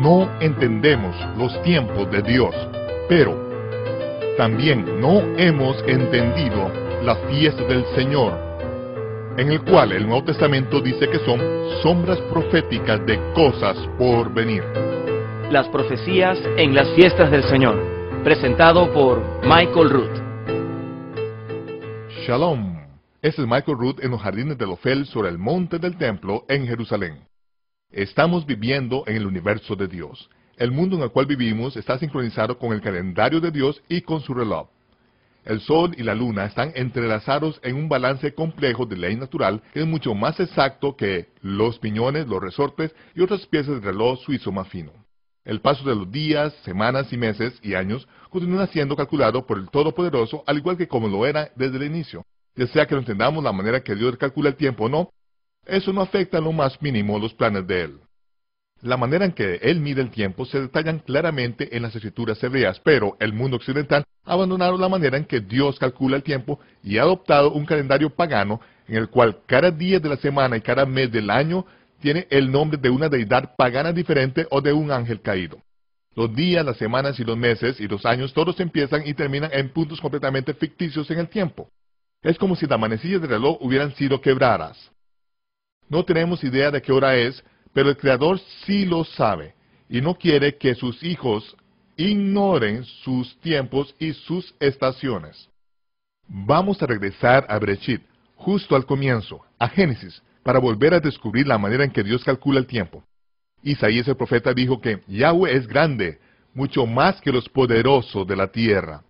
No entendemos los tiempos de Dios, pero también no hemos entendido la fiesta del Señor, en el cual el Nuevo Testamento dice que son sombras proféticas de cosas por venir. Las profecías en las fiestas del Señor, presentado por Michael Root. Shalom, este es Michael Root en los jardines de Ofel sobre el monte del templo en Jerusalén. Estamos viviendo en el universo de Dios. El mundo en el cual vivimos está sincronizado con el calendario de Dios y con su reloj. El sol y la luna están entrelazados en un balance complejo de ley natural que es mucho más exacto que los piñones, los resortes y otras piezas del reloj suizo más fino. El paso de los días, semanas y meses y años continúa siendo calculado por el Todopoderoso, al igual que como lo era desde el inicio. Ya sea que lo entendamos la manera que Dios calcula el tiempo o no, eso no afecta en lo más mínimo los planes de Él. La manera en que Él mide el tiempo se detallan claramente en las escrituras hebreas, pero el mundo occidental ha abandonado la manera en que Dios calcula el tiempo y ha adoptado un calendario pagano en el cual cada día de la semana y cada mes del año tiene el nombre de una deidad pagana diferente o de un ángel caído. Los días, las semanas y los meses y los años todos empiezan y terminan en puntos completamente ficticios en el tiempo. Es como si las manecillas del reloj hubieran sido quebradas. No tenemos idea de qué hora es, pero el Creador sí lo sabe, y no quiere que sus hijos ignoren sus tiempos y sus estaciones. Vamos a regresar a Bereshit, justo al comienzo, a Génesis, para volver a descubrir la manera en que Dios calcula el tiempo. Isaías el profeta dijo que Yahweh es grande, mucho más que los poderosos de la tierra.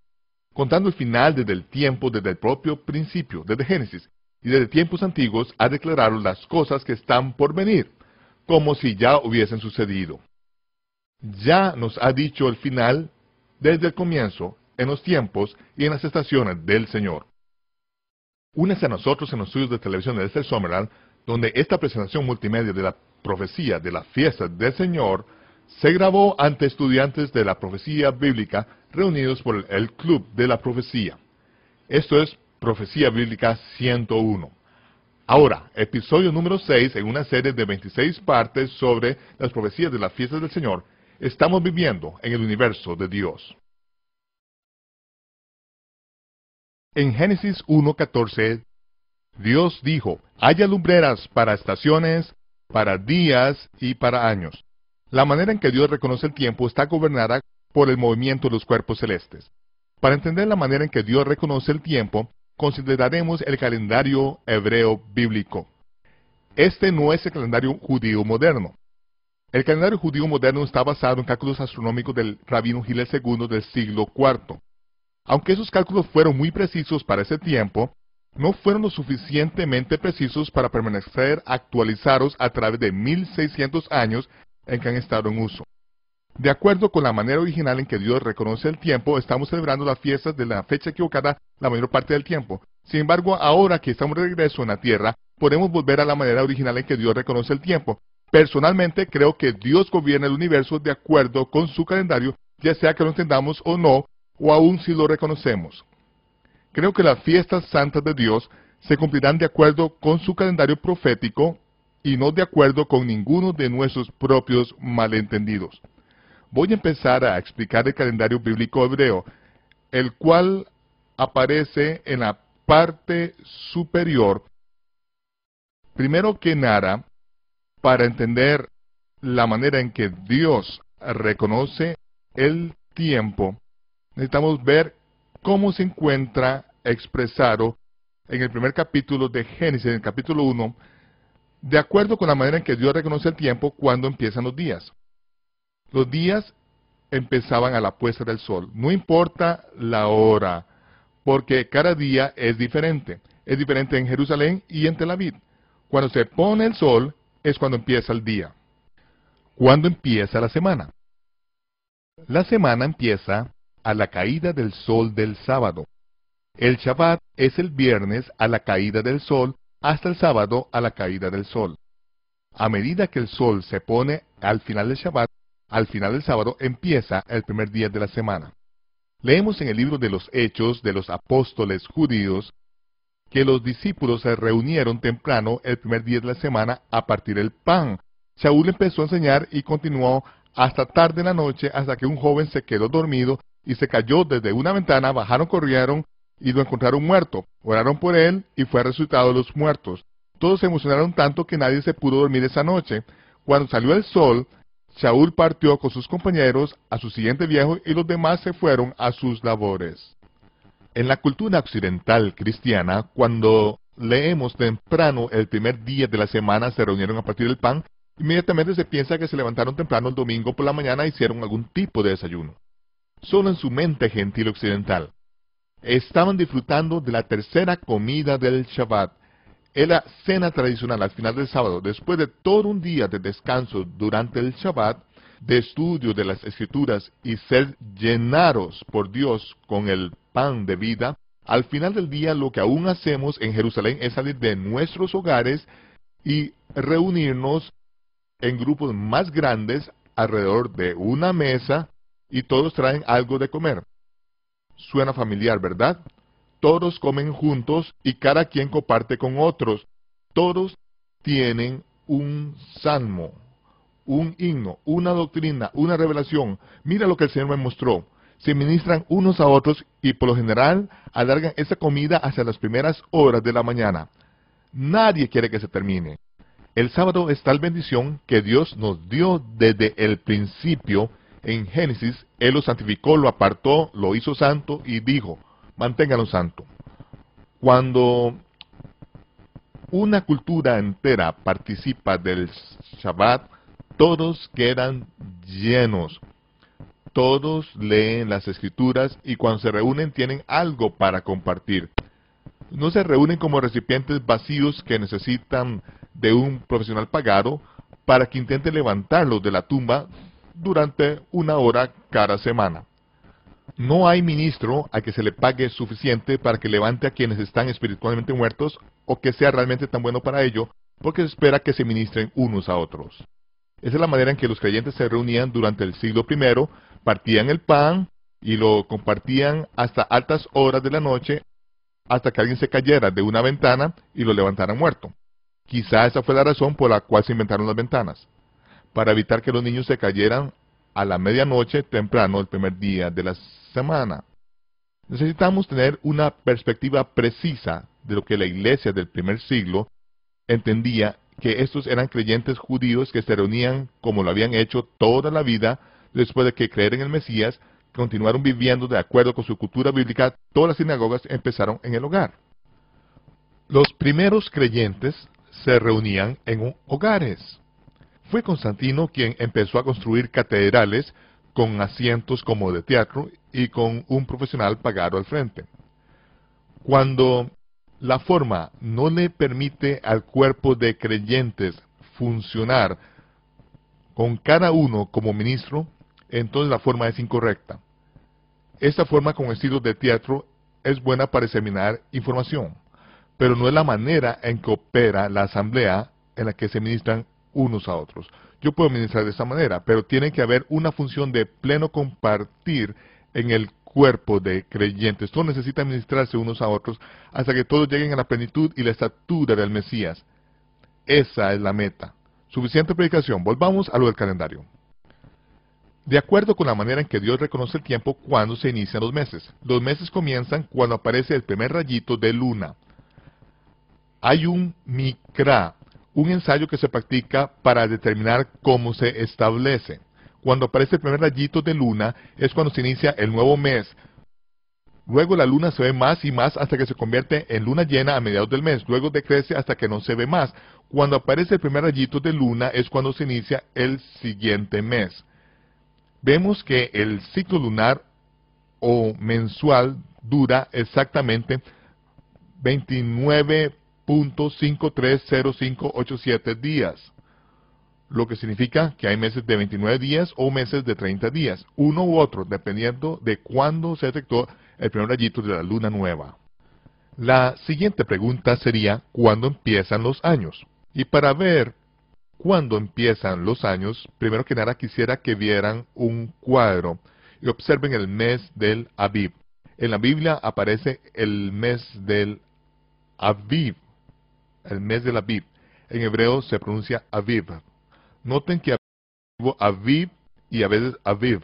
Contando el final desde el tiempo, desde el propio principio, desde Génesis, y desde tiempos antiguos ha declarado las cosas que están por venir, como si ya hubiesen sucedido. Ya nos ha dicho el final desde el comienzo, en los tiempos y en las estaciones del Señor. Únese a nosotros en los estudios de televisión de Esther Summerall, donde esta presentación multimedia de la profecía de la fiesta del Señor se grabó ante estudiantes de la profecía bíblica reunidos por el Club de la Profecía. Esto es Profecía Bíblica 101. Ahora, episodio número 6 en una serie de 26 partes sobre las profecías de las fiestas del Señor. Estamos viviendo en el universo de Dios. En Génesis 1:14, Dios dijo, haya lumbreras para estaciones, para días y para años. La manera en que Dios reconoce el tiempo está gobernada por el movimiento de los cuerpos celestes. Para entender la manera en que Dios reconoce el tiempo, consideraremos el calendario hebreo bíblico. Este no es el calendario judío moderno. El calendario judío moderno está basado en cálculos astronómicos del rabino Hillel II del siglo IV. Aunque esos cálculos fueron muy precisos para ese tiempo, no fueron lo suficientemente precisos para permanecer actualizados a través de 1600 años en que han estado en uso. De acuerdo con la manera original en que Dios reconoce el tiempo, estamos celebrando las fiestas de la fecha equivocada la mayor parte del tiempo. Sin embargo, ahora que estamos de regreso en la tierra, podemos volver a la manera original en que Dios reconoce el tiempo. Personalmente, creo que Dios gobierna el universo de acuerdo con su calendario, ya sea que lo entendamos o no, o aun si lo reconocemos. Creo que las fiestas santas de Dios se cumplirán de acuerdo con su calendario profético y no de acuerdo con ninguno de nuestros propios malentendidos. Voy a empezar a explicar el calendario bíblico hebreo, el cual aparece en la parte superior. Primero que nada, para entender la manera en que Dios reconoce el tiempo, necesitamos ver cómo se encuentra expresado en el primer capítulo de Génesis, en el capítulo 1, de acuerdo con la manera en que Dios reconoce el tiempo cuando empiezan los días. Los días empezaban a la puesta del sol. No importa la hora, porque cada día es diferente. Es diferente en Jerusalén y en Tel Aviv. Cuando se pone el sol es cuando empieza el día. ¿Cuándo empieza la semana? La semana empieza a la caída del sol del sábado. El Shabbat es el viernes a la caída del sol hasta el sábado a la caída del sol. A medida que el sol se pone al final del Shabbat, al final del sábado empieza el primer día de la semana. Leemos en el libro de los Hechos de los Apóstoles Judíos que los discípulos se reunieron temprano el primer día de la semana a partir del pan. Saúl empezó a enseñar y continuó hasta tarde en la noche, hasta que un joven se quedó dormido y se cayó desde una ventana. Bajaron, corrieron y lo encontraron muerto. Oraron por él y fue resucitado de los muertos. Todos se emocionaron tanto que nadie se pudo dormir esa noche. Cuando salió el sol, Saúl partió con sus compañeros a su siguiente viaje y los demás se fueron a sus labores. En la cultura occidental cristiana, cuando leemos temprano el primer día de la semana se reunieron a partir del pan, inmediatamente se piensa que se levantaron temprano el domingo por la mañana e hicieron algún tipo de desayuno. Solo en su mente gentil occidental. Estaban disfrutando de la tercera comida del Shabbat. Es la cena tradicional al final del sábado, después de todo un día de descanso durante el Shabbat, de estudio de las Escrituras y ser llenados por Dios con el pan de vida. Al final del día lo que aún hacemos en Jerusalén es salir de nuestros hogares y reunirnos en grupos más grandes alrededor de una mesa y todos traen algo de comer. Suena familiar, ¿verdad? Todos comen juntos y cada quien comparte con otros. Todos tienen un salmo, un himno, una doctrina, una revelación. Mira lo que el Señor me mostró. Se ministran unos a otros y por lo general alargan esa comida hacia las primeras horas de la mañana. Nadie quiere que se termine. El sábado es tal bendición que Dios nos dio desde el principio. En Génesis, Él lo santificó, lo apartó, lo hizo santo y dijo, manténganlo santo. Cuando una cultura entera participa del Shabbat, todos quedan llenos. Todos leen las Escrituras y cuando se reúnen tienen algo para compartir. No se reúnen como recipientes vacíos que necesitan de un profesional pagado para que intente levantarlos de la tumba durante una hora cada semana. No hay ministro a que se le pague suficiente para que levante a quienes están espiritualmente muertos o que sea realmente tan bueno para ello, porque se espera que se ministren unos a otros. Esa es la manera en que los creyentes se reunían durante el siglo I, partían el pan y lo compartían hasta altas horas de la noche, hasta que alguien se cayera de una ventana y lo levantaran muerto. Quizá esa fue la razón por la cual se inventaron las ventanas, para evitar que los niños se cayeran a la medianoche temprano el primer día de la semana. Necesitamos tener una perspectiva precisa de lo que la iglesia del primer siglo entendía, que estos eran creyentes judíos que se reunían como lo habían hecho toda la vida después de que creer en el Mesías, continuaron viviendo de acuerdo con su cultura bíblica. Todas las sinagogas empezaron en el hogar. Los primeros creyentes se reunían en hogares. Fue Constantino quien empezó a construir catedrales con asientos como de teatro y con un profesional pagado al frente. Cuando la forma no le permite al cuerpo de creyentes funcionar con cada uno como ministro, entonces la forma es incorrecta. Esta forma con estilo de teatro es buena para diseminar información, pero no es la manera en que opera la asamblea en la que se ministran unos a otros. Yo puedo ministrar de esta manera, pero tiene que haber una función de pleno compartir en el cuerpo de creyentes. Todos necesitan ministrarse unos a otros hasta que todos lleguen a la plenitud y la estatura del Mesías. Esa es la meta. Suficiente predicación. Volvamos a lo del calendario. De acuerdo con la manera en que Dios reconoce el tiempo cuando se inician los meses. Los meses comienzan cuando aparece el primer rayito de luna. Hay un mikra, un ensayo que se practica para determinar cómo se establece. Cuando aparece el primer rayito de luna es cuando se inicia el nuevo mes. Luego la luna se ve más y más hasta que se convierte en luna llena a mediados del mes. Luego decrece hasta que no se ve más. Cuando aparece el primer rayito de luna es cuando se inicia el siguiente mes. Vemos que el ciclo lunar o mensual dura exactamente 29.530587 días, lo que significa que hay meses de 29 días o meses de 30 días, uno u otro, dependiendo de cuándo se detectó el primer rayito de la luna nueva. La siguiente pregunta sería, ¿cuándo empiezan los años? Y para ver cuándo empiezan los años, primero que nada quisiera que vieran un cuadro y observen el mes del Aviv. En la Biblia aparece el mes del Aviv, el mes del Aviv. En hebreo se pronuncia Aviv. Noten que Aviv y a veces Aviv.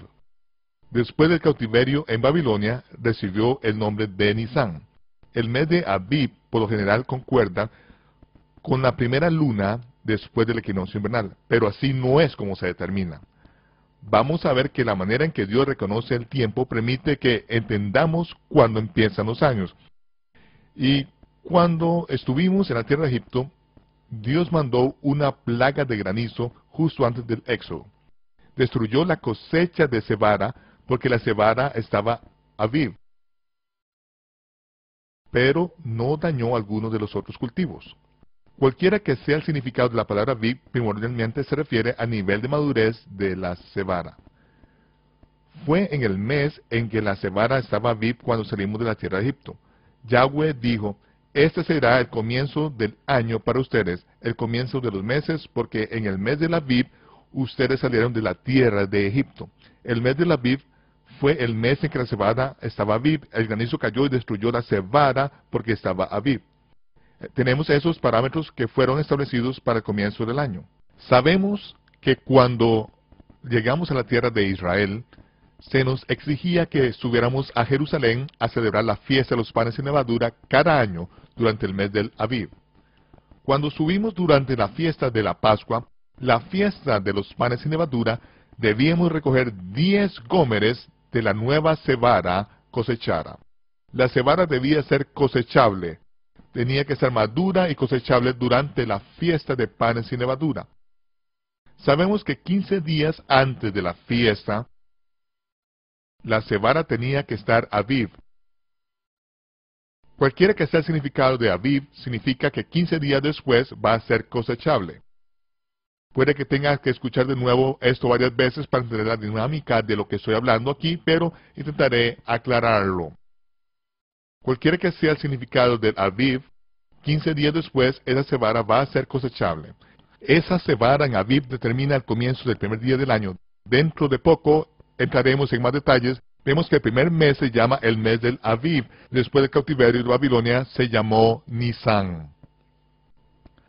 Después del cautiverio en Babilonia, recibió el nombre de Nisan. El mes de Aviv, por lo general, concuerda con la primera luna después del equinoccio invernal, pero así no es como se determina. Vamos a ver que la manera en que Dios reconoce el tiempo permite que entendamos cuándo empiezan los años. Y cuando estuvimos en la tierra de Egipto, Dios mandó una plaga de granizo justo antes del éxodo. Destruyó la cosecha de cebada porque la cebada estaba Aviv, pero no dañó algunos de los otros cultivos. Cualquiera que sea el significado de la palabra Aviv, primordialmente se refiere al nivel de madurez de la cebada. Fue en el mes en que la cebada estaba Aviv cuando salimos de la tierra de Egipto. Yahweh dijo: este será el comienzo del año para ustedes, el comienzo de los meses, porque en el mes del Aviv ustedes salieron de la tierra de Egipto. El mes del Aviv fue el mes en que la cebada estaba Aviv. El granizo cayó y destruyó la cebada porque estaba Aviv. Tenemos esos parámetros que fueron establecidos para el comienzo del año. Sabemos que cuando llegamos a la tierra de Israel, se nos exigía que subiéramos a Jerusalén a celebrar la fiesta de los panes sin levadura cada año durante el mes del Aviv. Cuando subimos durante la fiesta de la Pascua, la fiesta de los panes sin levadura, debíamos recoger 10 gómeres de la nueva cebada cosechada. La cebada debía ser cosechable. Tenía que ser madura y cosechable durante la fiesta de panes sin levadura. Sabemos que 15 días antes de la fiesta, la cebada tenía que estar Aviv. Cualquiera que sea el significado de Aviv, significa que 15 días después va a ser cosechable. Puede que tenga que escuchar de nuevo esto varias veces para entender la dinámica de lo que estoy hablando aquí, pero intentaré aclararlo. Cualquiera que sea el significado del Aviv, 15 días después, esa cebada va a ser cosechable. Esa cebada en Aviv determina el comienzo del primer día del año. Dentro de poco entraremos en más detalles. Vemos que el primer mes se llama el mes del Aviv. Después del cautiverio de Babilonia se llamó Nisan.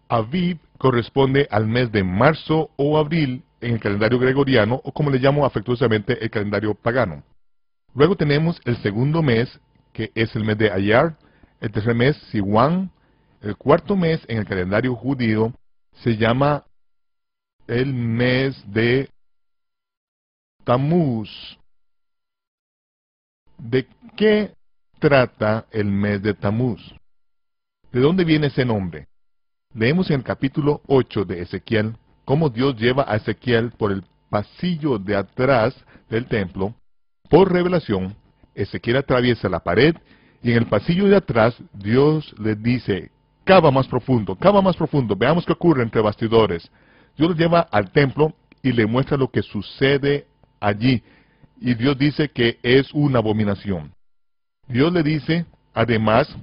Aviv corresponde al mes de marzo o abril en el calendario gregoriano, o como le llamo afectuosamente, el calendario pagano. Luego tenemos el segundo mes, que es el mes de Ayar. El tercer mes, Siwan. El cuarto mes en el calendario judío se llama el mes de Tamuz. ¿De qué trata el mes de Tamuz? ¿De dónde viene ese nombre? Leemos en el capítulo 8 de Ezequiel cómo Dios lleva a Ezequiel por el pasillo de atrás del templo. Por revelación, Ezequiel atraviesa la pared y en el pasillo de atrás Dios le dice: cava más profundo, veamos qué ocurre entre bastidores. Dios lo lleva al templo y le muestra lo que sucede allí. Y Dios dice que es una abominación. Dios le dice, además,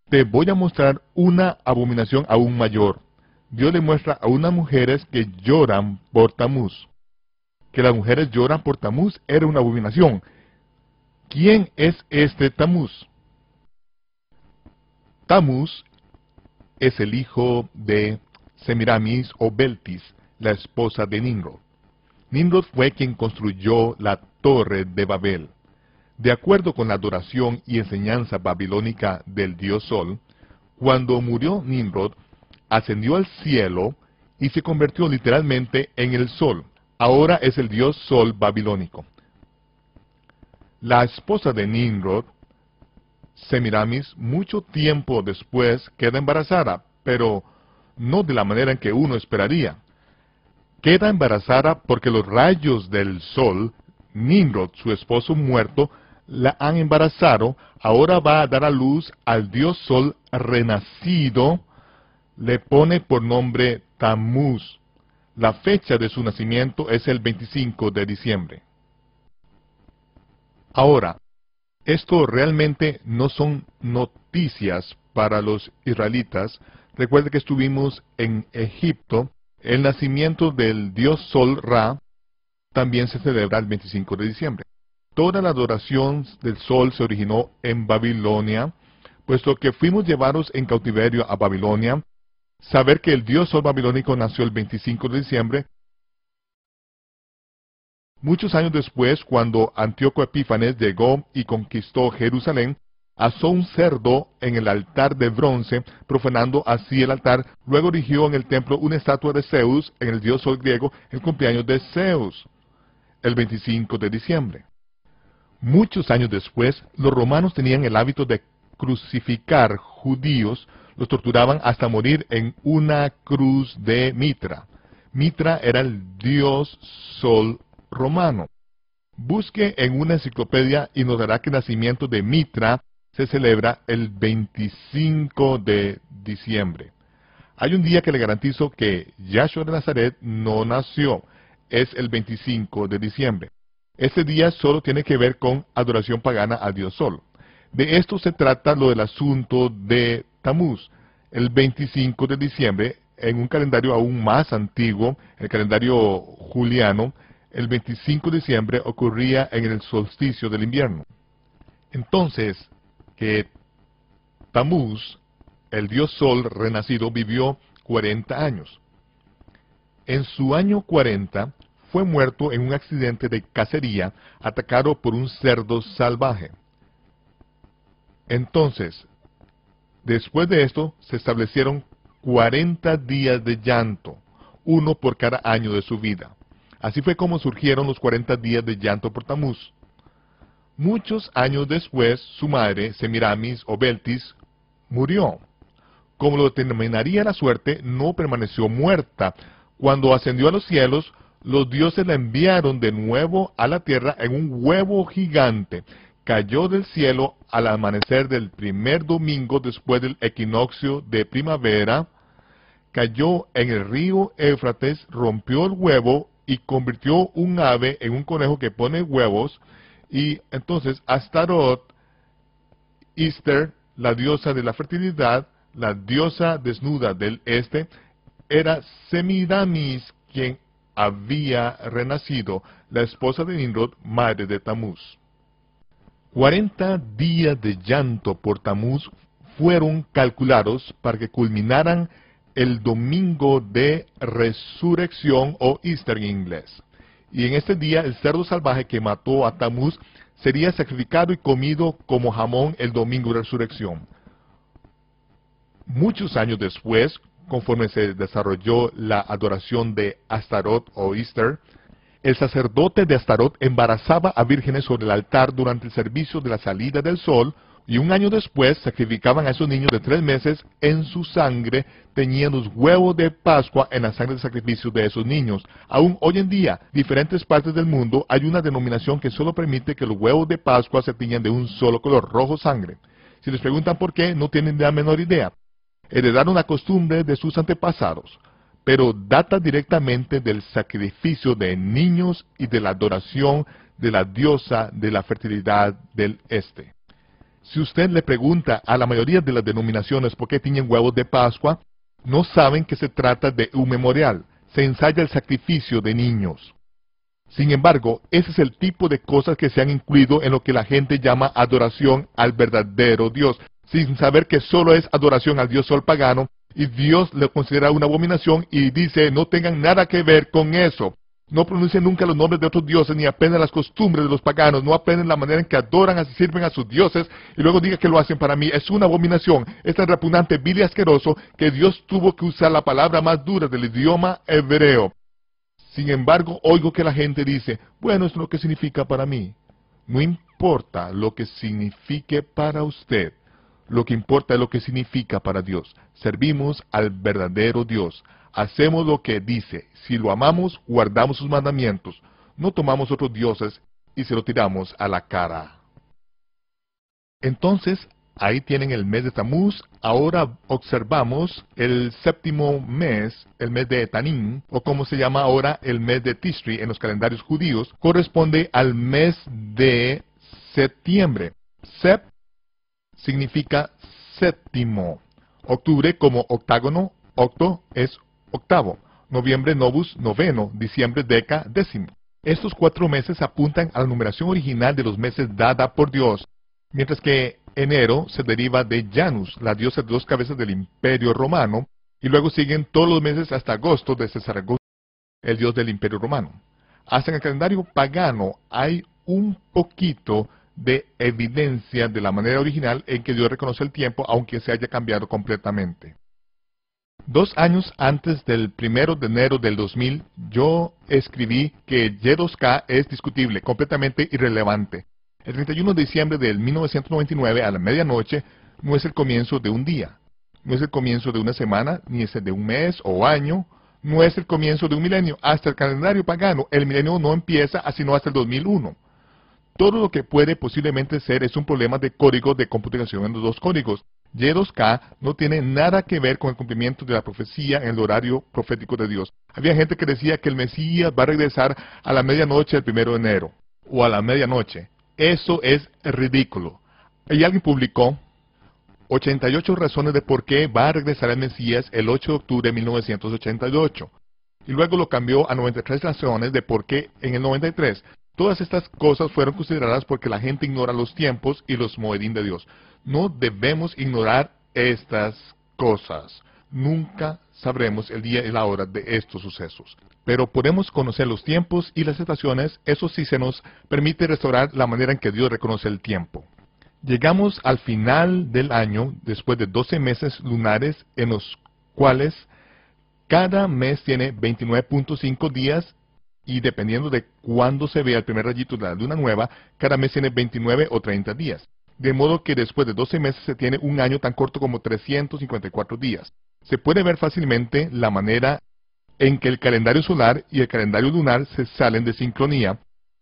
te voy a mostrar una abominación aún mayor. Dios le muestra a unas mujeres que lloran por Tamuz. Que las mujeres lloran por Tamuz era una abominación. ¿Quién es este Tamuz? Tamuz es el hijo de Semiramis o Beltis, la esposa de Nimrod. Nimrod fue quien construyó la torre de Babel. De acuerdo con la adoración y enseñanza babilónica del dios Sol, cuando murió Nimrod, ascendió al cielo y se convirtió literalmente en el Sol. Ahora es el dios Sol babilónico. La esposa de Nimrod, Semiramis, mucho tiempo después queda embarazada, pero no de la manera en que uno esperaría. Queda embarazada porque los rayos del sol, Nimrod, su esposo muerto, la han embarazado. Ahora va a dar a luz al dios Sol renacido. Le pone por nombre Tamuz. La fecha de su nacimiento es el 25 de diciembre. Ahora, esto realmente no son noticias para los israelitas. Recuerde que estuvimos en Egipto. El nacimiento del dios Sol Ra también se celebra el 25 de diciembre. Toda la adoración del sol se originó en Babilonia, puesto que fuimos llevados en cautiverio a Babilonia. Saber que el dios Sol babilónico nació el 25 de diciembre Muchos años después, cuando Antíoco Epífanes llegó y conquistó Jerusalén, asó un cerdo en el altar de bronce, profanando así el altar. Luego erigió en el templo una estatua de Zeus, en el dios sol griego, el cumpleaños de Zeus, el 25 de diciembre. Muchos años después, los romanos tenían el hábito de crucificar judíos, los torturaban hasta morir en una cruz de Mitra. Mitra era el dios sol romano. Busque en una enciclopedia y notará que el nacimiento de Mitra se celebra el 25 de diciembre. Hay un día que le garantizo que Yahshua de Nazaret no nació, es el 25 de diciembre. Este día solo tiene que ver con adoración pagana a Dios Sol. De esto se trata lo del asunto de Tamuz. El 25 de diciembre, en un calendario aún más antiguo, el calendario juliano, el 25 de diciembre ocurría en el solsticio del invierno. Entonces, que Tamuz, el dios Sol renacido, vivió 40 años. En su año 40, fue muerto en un accidente de cacería, atacado por un cerdo salvaje. Entonces, después de esto, se establecieron 40 días de llanto, uno por cada año de su vida. Así fue como surgieron los 40 días de llanto por Tamuz. Muchos años después, su madre, Semiramis o Beltis, murió. Como lo determinaría la suerte, no permaneció muerta. Cuando ascendió a los cielos, los dioses la enviaron de nuevo a la tierra en un huevo gigante. Cayó del cielo al amanecer del primer domingo después del equinoccio de primavera. Cayó en el río Éufrates, rompió el huevo y convirtió un ave en un conejo que pone huevos. Y entonces Astaroth, Ister, la diosa de la fertilidad, la diosa desnuda del este, era Semiramis quien había renacido, la esposa de Nimrod, madre de Tamuz. 40 días de llanto por Tamuz fueron calculados para que culminaran el domingo de resurrección o Easter en inglés. Y en este día el cerdo salvaje que mató a Tamuz sería sacrificado y comido como jamón el domingo de resurrección. Muchos años después, conforme se desarrolló la adoración de Astaroth o Easter, el sacerdote de Astaroth embarazaba a vírgenes sobre el altar durante el servicio de la salida del sol, y un año después sacrificaban a esos niños de 3 meses en su sangre, teñían los huevos de Pascua en la sangre de sacrificio de esos niños. Aún hoy en día, diferentes partes del mundo, hay una denominación que solo permite que los huevos de Pascua se tiñan de un solo color, rojo sangre. Si les preguntan por qué, no tienen la menor idea. Heredaron la costumbre de sus antepasados, pero data directamente del sacrificio de niños y de la adoración de la diosa de la fertilidad del este. Si usted le pregunta a la mayoría de las denominaciones por qué tienen huevos de Pascua, no saben que se trata de un memorial. Se ensaya el sacrificio de niños. Sin embargo, ese es el tipo de cosas que se han incluido en lo que la gente llama adoración al verdadero Dios, sin saber que solo es adoración al Dios Sol pagano, y Dios le considera una abominación y dice no tengan nada que ver con eso. No pronuncien nunca los nombres de otros dioses, ni aprendan las costumbres de los paganos, no aprenden la manera en que adoran y sirven a sus dioses, y luego digan que lo hacen para mí. Es una abominación, es tan repugnante, vil y asqueroso, que Dios tuvo que usar la palabra más dura del idioma hebreo. Sin embargo, oigo que la gente dice, bueno, es lo que significa para mí. No importa lo que signifique para usted. Lo que importa es lo que significa para Dios. Servimos al verdadero Dios. Hacemos lo que dice. Si lo amamos, guardamos sus mandamientos. No tomamos otros dioses y se lo tiramos a la cara. Entonces, ahí tienen el mes de Tamuz. Ahora observamos el séptimo mes, el mes de Etanim, o como se llama ahora el mes de Tishri en los calendarios judíos, corresponde al mes de septiembre. Sep significa séptimo. Octubre como octágono, octo es octavo. Noviembre novus, noveno. Diciembre deca, décimo. Estos 4 meses apuntan a la numeración original de los meses dada por Dios, mientras que enero se deriva de Janus, la diosa de 2 cabezas del Imperio Romano, y luego siguen todos los meses hasta agosto de César Augusto, el dios del Imperio Romano. Hasta en el calendario pagano hay un poquito de evidencia de la manera original en que Dios reconoce el tiempo, aunque se haya cambiado completamente. 2 años antes del 1 de enero del 2000, yo escribí que Y2K es discutible, completamente irrelevante. El 31 de diciembre del 1999 a la medianoche no es el comienzo de un día, no es el comienzo de una semana, ni es el de un mes o año, no es el comienzo de un milenio. Hasta el calendario pagano, el milenio no empieza sino hasta el 2001. Todo lo que puede posiblemente ser es un problema de código de computación en los dos códigos. Y2K no tiene nada que ver con el cumplimiento de la profecía en el horario profético de Dios. Había gente que decía que el Mesías va a regresar a la medianoche del 1 de enero, o a la medianoche. Eso es ridículo. Y alguien publicó 88 razones de por qué va a regresar el Mesías el 8 de octubre de 1988. Y luego lo cambió a 93 razones de por qué en el 93. Todas estas cosas fueron consideradas porque la gente ignora los tiempos y los moedín de Dios. No debemos ignorar estas cosas. Nunca sabremos el día y la hora de estos sucesos. Pero podemos conocer los tiempos y las estaciones, eso sí se nos permite restaurar la manera en que Dios reconoce el tiempo. Llegamos al final del año, después de 12 meses lunares, en los cuales cada mes tiene 29.5 días, y dependiendo de cuándo se vea el primer rayito de la luna nueva, cada mes tiene 29 o 30 días. De modo que después de 12 meses se tiene un año tan corto como 354 días. Se puede ver fácilmente la manera en que el calendario solar y el calendario lunar se salen de sincronía,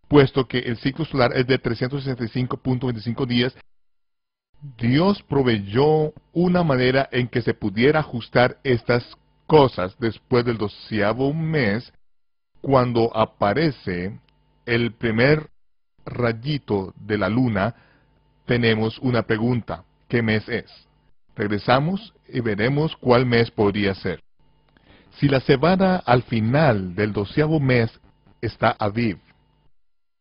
puesto que el ciclo solar es de 365.25 días. Dios proveyó una manera en que se pudiera ajustar estas cosas después del 12º mes, cuando aparece el primer rayito de la luna. Tenemos una pregunta: ¿qué mes es? Regresamos y veremos cuál mes podría ser. Si la cebada al final del 12º mes está Aviv,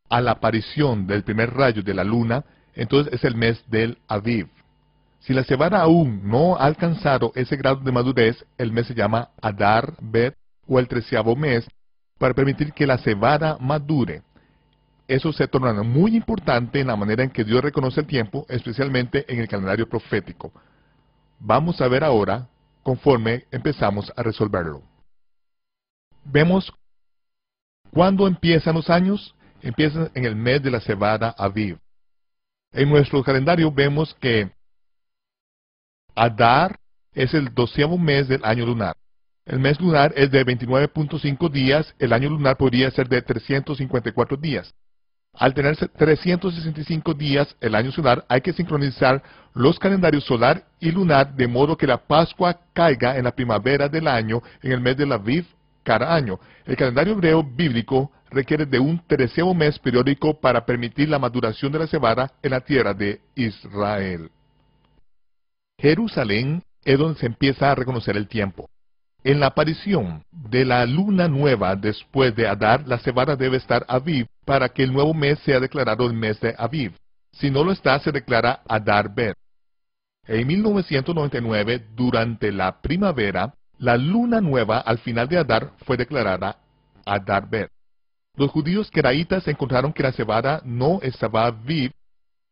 a la aparición del primer rayo de la luna, entonces es el mes del Aviv. Si la cebada aún no ha alcanzado ese grado de madurez, el mes se llama Adar Bet, o el 13º mes, para permitir que la cebada madure. Eso se torna muy importante en la manera en que Dios reconoce el tiempo, especialmente en el calendario profético. Vamos a ver ahora, conforme empezamos a resolverlo. Vemos cuándo empiezan los años. Empiezan en el mes de la cebada Aviv. En nuestro calendario vemos que Adar es el 12º mes del año lunar. El mes lunar es de 29.5 días, el año lunar podría ser de 354 días. Al tener 365 días el año solar, hay que sincronizar los calendarios solar y lunar de modo que la Pascua caiga en la primavera del año, en el mes del Aviv cada año. El calendario hebreo bíblico requiere de un 13º mes periódico para permitir la maduración de la cebada en la tierra de Israel. Jerusalén es donde se empieza a reconocer el tiempo. En la aparición de la luna nueva después de Adar, la cebada debe estar Aviv para que el nuevo mes sea declarado el mes de Aviv. Si no lo está, se declara Adar Bet. En 1999, durante la primavera, la luna nueva al final de Adar fue declarada Adar Bet. Los judíos queraitas encontraron que la cebada no estaba Aviv,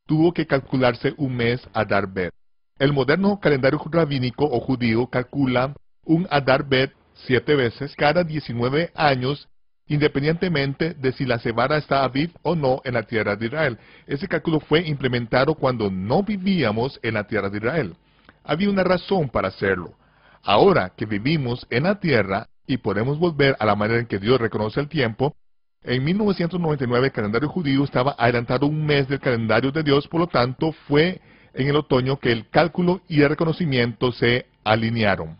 tuvo que calcularse un mes Adar Bet. El moderno calendario rabínico o judío calcula un Adar Bet 7 veces cada 19 años, independientemente de si la cebada está Aviv o no en la tierra de Israel. Ese cálculo fue implementado cuando no vivíamos en la tierra de Israel. Había una razón para hacerlo. Ahora que vivimos en la tierra y podemos volver a la manera en que Dios reconoce el tiempo, en 1999 el calendario judío estaba adelantado un mes del calendario de Dios, por lo tanto fue en el otoño que el cálculo y el reconocimiento se alinearon.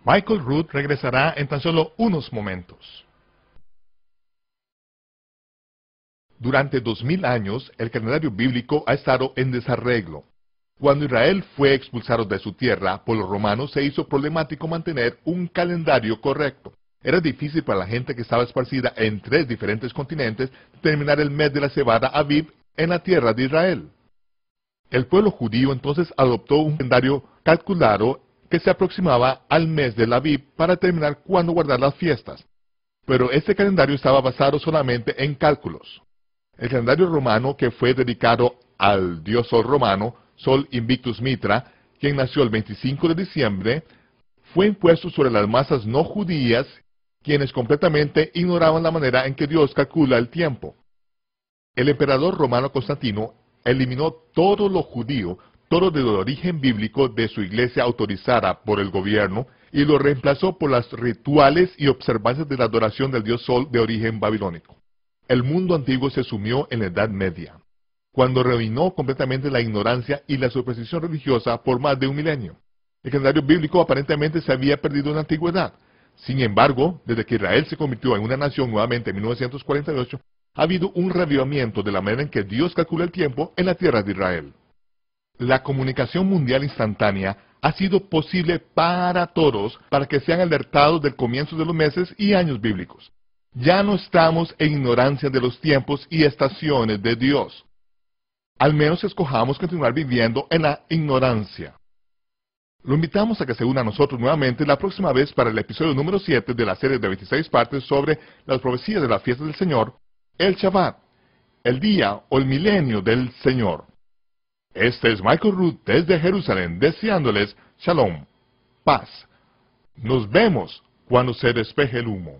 Michael Root regresará en tan solo unos momentos. Durante 2000 años, el calendario bíblico ha estado en desarreglo. Cuando Israel fue expulsado de su tierra por los romanos, se hizo problemático mantener un calendario correcto. Era difícil para la gente que estaba esparcida en 3 diferentes continentes determinar el mes de la cebada Aviv en la tierra de Israel. El pueblo judío entonces adoptó un calendario calculado que se aproximaba al mes del Aviv para determinar cuándo guardar las fiestas. Pero este calendario estaba basado solamente en cálculos. El calendario romano, que fue dedicado al dios Sol romano, Sol Invictus Mitra, quien nació el 25 de diciembre, fue impuesto sobre las masas no judías, quienes completamente ignoraban la manera en que Dios calcula el tiempo. El emperador romano Constantino eliminó todo lo judío, todo de origen bíblico de su iglesia autorizada por el gobierno, y lo reemplazó por las rituales y observancias de la adoración del dios Sol de origen babilónico. El mundo antiguo se sumió en la Edad Media, cuando reinó completamente la ignorancia y la superstición religiosa por más de un milenio. El calendario bíblico aparentemente se había perdido en la antigüedad. Sin embargo, desde que Israel se convirtió en una nación nuevamente en 1948, ha habido un reavivamiento de la manera en que Dios calcula el tiempo en la tierra de Israel. La comunicación mundial instantánea ha sido posible para todos, para que sean alertados del comienzo de los meses y años bíblicos. Ya no estamos en ignorancia de los tiempos y estaciones de Dios. Al menos escojamos continuar viviendo en la ignorancia. Lo invitamos a que se una a nosotros nuevamente la próxima vez para el episodio número 7 de la serie de 26 partes sobre las profecías de la fiesta del Señor, el Shabbat, el día o el milenio del Señor. Este es Michael Root desde Jerusalén, deseándoles Shalom, paz. Nos vemos cuando se despeje el humo.